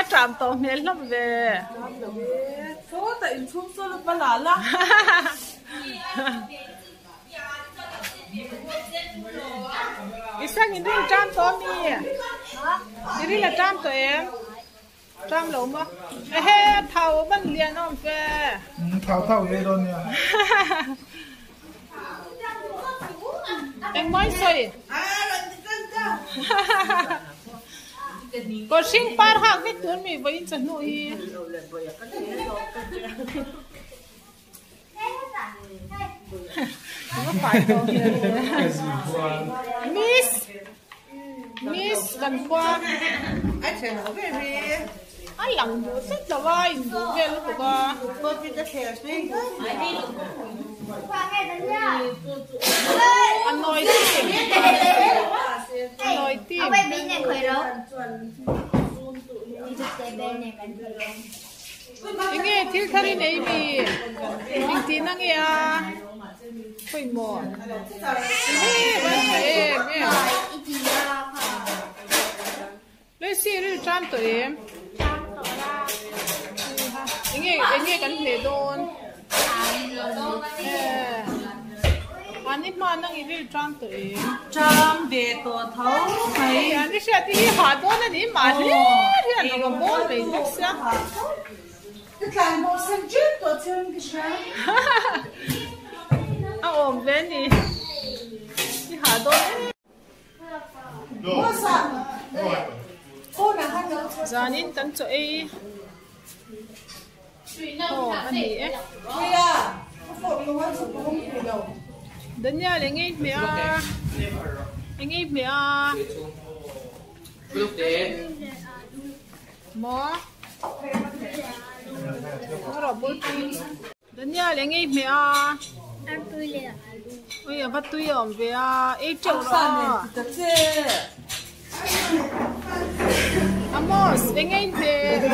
trạm tàu miền lắm về số tại xuống số lúc là lắm ý sang nhìn đi trạm tàu mi đi là trạm tàu em trạm lỗ mà ê thau vẫn liền không về thau vậy rồi nha em mới xoay có sinh par hạc cái tuần mi với chân nuôi nó phải đâu Miss gần qua anh sẽ nói về gì ai lằng bố rất là vai bố về lúc đó tôi biết cái thẻ gì anh nói tim ở bên này khỏe đâu đi thực tế bên này cần nghe thiếu thari này bị mình tin năng nghe phải mò em lấy xe đi trăm tuổi em nghe cái này đồn anh ấy mà năng đi trăm tuổi trăm về tổ thấu này anh ấy sẽ đi hà đồn này mà đi thì anh nó còn bốn về nước xe cái càng một sân trước tổ chân cái sao ôm về đi hà đồn mua sắm cô là hai đứa giờ nên tận chơi anh ấy à phụ luôn á phụ không phải đâu đến nhà để nghe mẹ nghe mẹ lúc đấy mỏ nó rồi bố trí đến nhà để nghe mẹ ăn tươi liền ôi bắt tươi ổn về ấy trâu sẵn đó này thật chứ Amos để nghe về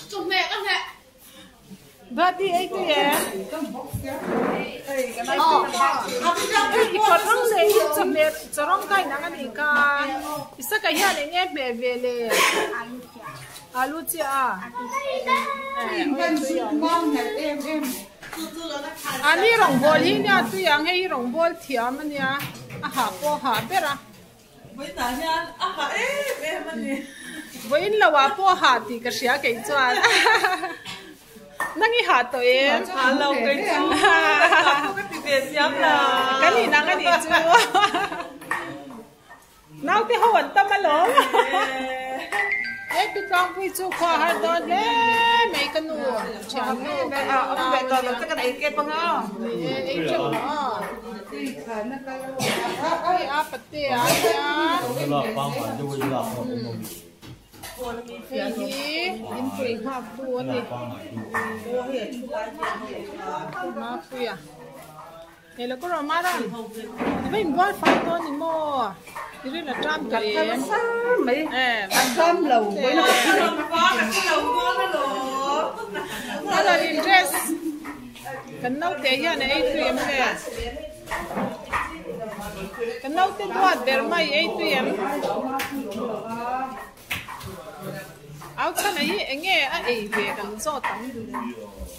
chụp mẹ các mẹ bắt đi ấy tươi em còn rong này chậm mẹ cho rong cái năng anh cả isa cái nhà này nghe mẹ về lệ alu chia ngon này em anh ấy rong bol hi nha tụi anh ấy rong bol thiam anh nha ha po ha bera với ta nha em anh đi với là wa po ha thì cái xia cái chuan năng ý hạt tôi em lâu cái chú cái bị biệt nhắm là cái gì năng cái gì chú nào cái hồn tâm mà lớn ấy cái con vui chú khoa hai đôi đấy mấy cái nụ chán nụ ông về toàn là cái này kia bằng á ấy chỗ đó cái áp bát tê á cái gì in quỷ hoa bùa đi mà quỷ à này là có rồi mà đó mấy mình bớt phải thôi thì mua thì đây là trăm tuổi mấy em trăm lầu với nó đó là in dress cần nấu té nha này ấy tụi em về cần nấu té đoạt để mai ấy tụi em áo chân ấy anh nghe ấy về cần cho tắm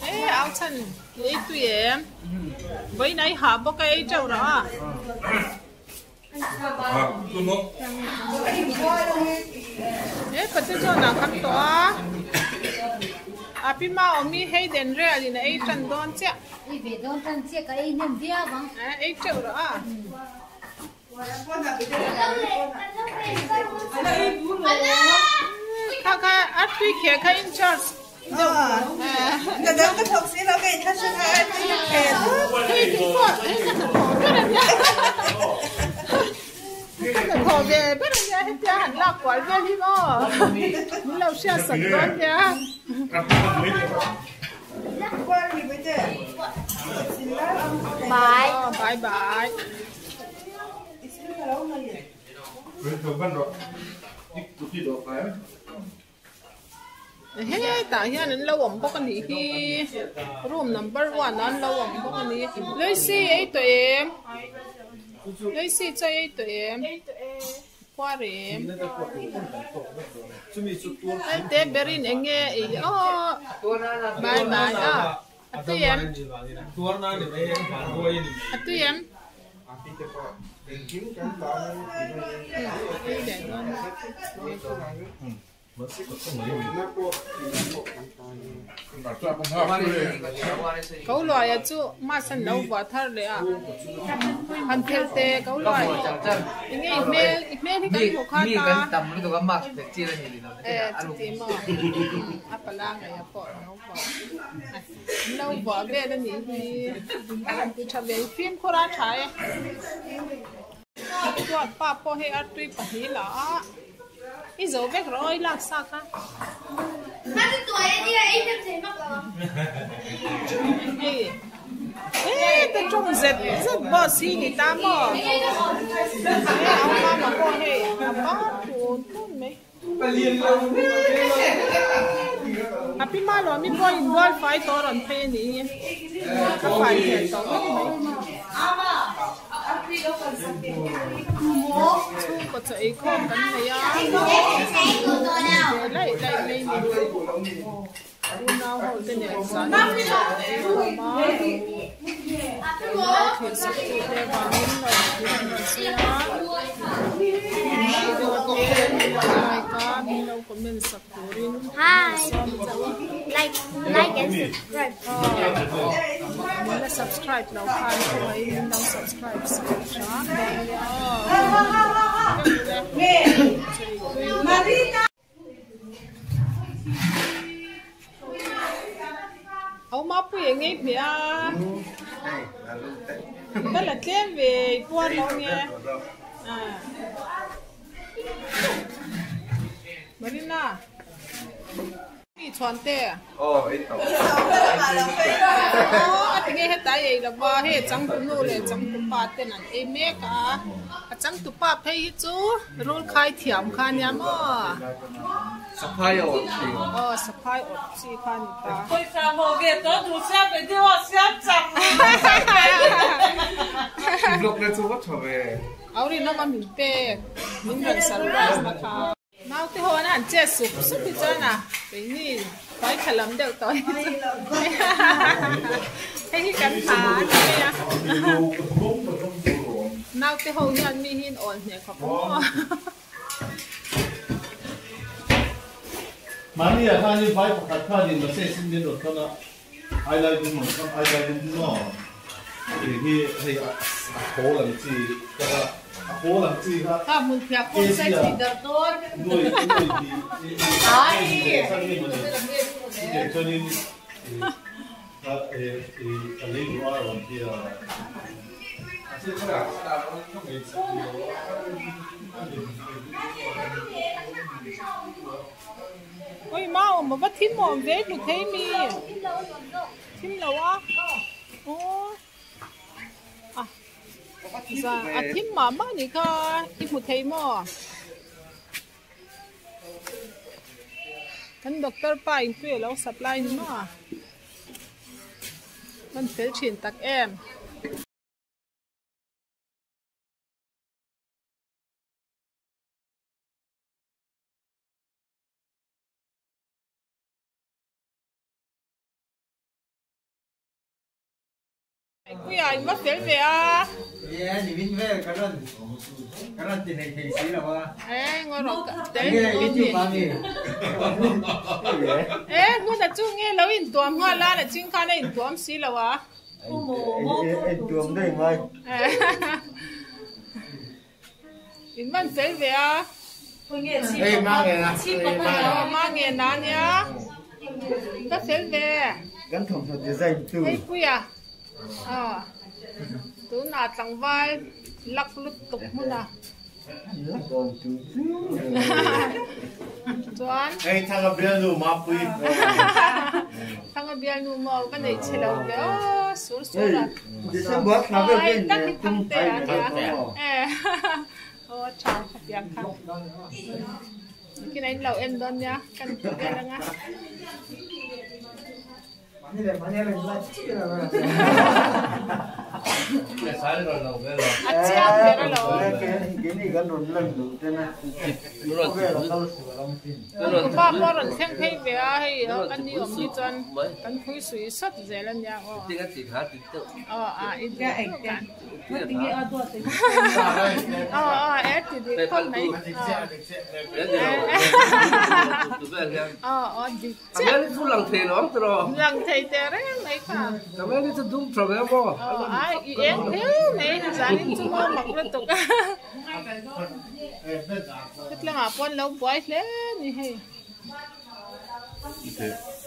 ấy áo chân ấy tụi em với này hạ bốc cái ấy trâu đó ấy có thể cho nào khăn to à pin mà ông mi hay đến rồi thì này chân đón chứ đi về đón chân chia cái nem bia bằng ấy trâu đó Kaka, at we kher in charge. Người ta có học sĩ nó về thân sinh ai thì kẹt. Cái thổ về bắt đầu hết cha hẳn là quả về đi mà. Mình lâu xe sẵn con nha. bye Bye bye. Hey, tại nhà nên lâu ẩm bốc anh đi room number 1 anh lâu ẩm bốc anh đi lấy xe ấy tụi em lấy xí cho ấy tụi em qua em anh té berin anh nghe ý bye bye tụi em tụi em cấu loài chú mà sẵn nấu vào thar đấy à hành theo tê cấu loài nghe mẹ thì cần một khát ta tầm cái đồ mắc để chia ra chỉ mà apa lang này bỏ nấu vào về đó nhỉ thì chả về phim khó ra trái tôi pa po he ở tuy pa hi là ít dấu vết rồi là sao cả Hai tuổi đi là ít thêm thế mắc rồi. tôi trông rất bỏ xí người ta mà ông mà bỏ he ba tuần tuần mấy tapi malo mi boy involve phải to ron phe ni ka phải thiệt to chú có chạy con cắn này á lấy lấy u nào hồi tên này sáng mà thì sẽ đi theo vào những lời xưa Hi. Like and subscribe. Subscribe now, now subscribe. Ông má bùi nghe bia. Đó là thêm về quan đâu nghe. Marina. Đi chọn tê. Ít tàu. Thì nghe hết tại vậy là ba hết trắng cũng nô lên trắng cũng ba tên anh em mẹ cả. Trắng tụ ba phải hết chú. Roll khai thiểm khai nhà mà. supply or supply or si khai ta. Ôi sao hồ Việt đó đủ xem phải đi họ xem chặt. Lúc lên chú bắt trở về. Áo đi nó mà mình tê. Mình gần surprise mà khá. Nào thì hồi anh chết sụp thì chơi nè, cái gì phải khả lắm được tôi. Cái cắn phá này. Nào thì hồi anh mi hin ổn nhỉ không có. Mani à, hai mươi phải phải khai đi mà sẽ xin đến được không ạ? Ai lại đi mà không ai lại đi nó. Thì khổ làm gì cái khổ làm gì ha? Cả một việc không sẽ chỉ được tốt. Nuôi đi. Cho nên lấy đồ ăn làm gì à? Ôi mau mà bắt thím mồm vết được thấy mi. Thím lâu á. Dạ, thím mà mắc gì cơ, ít một thấy mò. Anh doctor pa in tuệ lâu supply nữa mà. Mình phải chuyển tắc em. Quý anh mất tiền về à? yeah thì mình về cái lần tiền này thì xí là ba Ngồi rồi đấy cái chịu bao nhiêu muốn là chú nghe lâu in tuồng hoa la là chính khá là in tuồng xí là wá anh tuồng đây mày in mất tiền về à? Ê mang nghe nè mang nghe nè nhá mất tiền về gắn thùng thật để dành từ quý à tú nà chẳng vai lắc lút tục mu nà Tuan Ê thằng ở bên nu mà bùi. thằng ở bên nu mà cái này chơi đâu vậy? Sủa sủa là. xem bớt nó về bên này không tệ à? Chào các bạn. Cái này lẩu em đơn nhá, căn cái đó nhá. Ini dah mana lagi? cái sai rồi đâu cái rồi chiang về cái lỗ cái này cái nón lần đầu tiên này nó về là tao sửa lòng tin ba ba lần xem thấy về hay cái này ông đi chân cái khui suy sốt dễ lắm nha tiếng cái gì khác tiếng tự ít cái cái ép thì con này cái này phun lăng thề nó không rồi lăng thề thế đấy mấy cả cái này thì đúng rồi em không em thiếu này giá đi chung mặc lên tục tức là mà con lâu bói lên như thế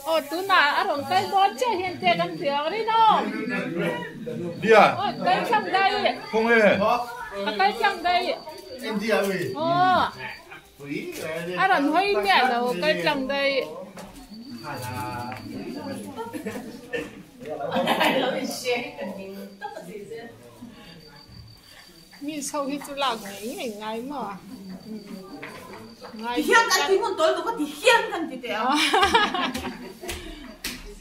tú na ở trong cây bó chơi hiện tại đang thiếu đi đâu đi à cây trong đây không hề cây trong đây em đi à vậy ở trong hơi nhẹ đâu cây trong đây mi sau khi chú làm cái ngày mà hiên cái gì muốn tối tôi có thì hiên cái gì đấy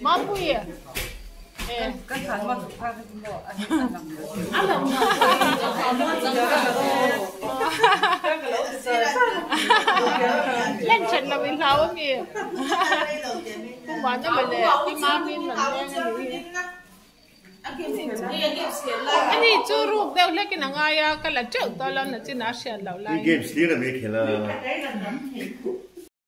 mà bùi cái sản phẩm pha cái gì đó ăn làm lên chân là mình lao mi không bán cho mình để đi mang mình mình anh đi chú ruột đâu lấy cái nào ngay cái là trước tôi lên là chỉ nói chuyện lâu lại game xí là mấy cái là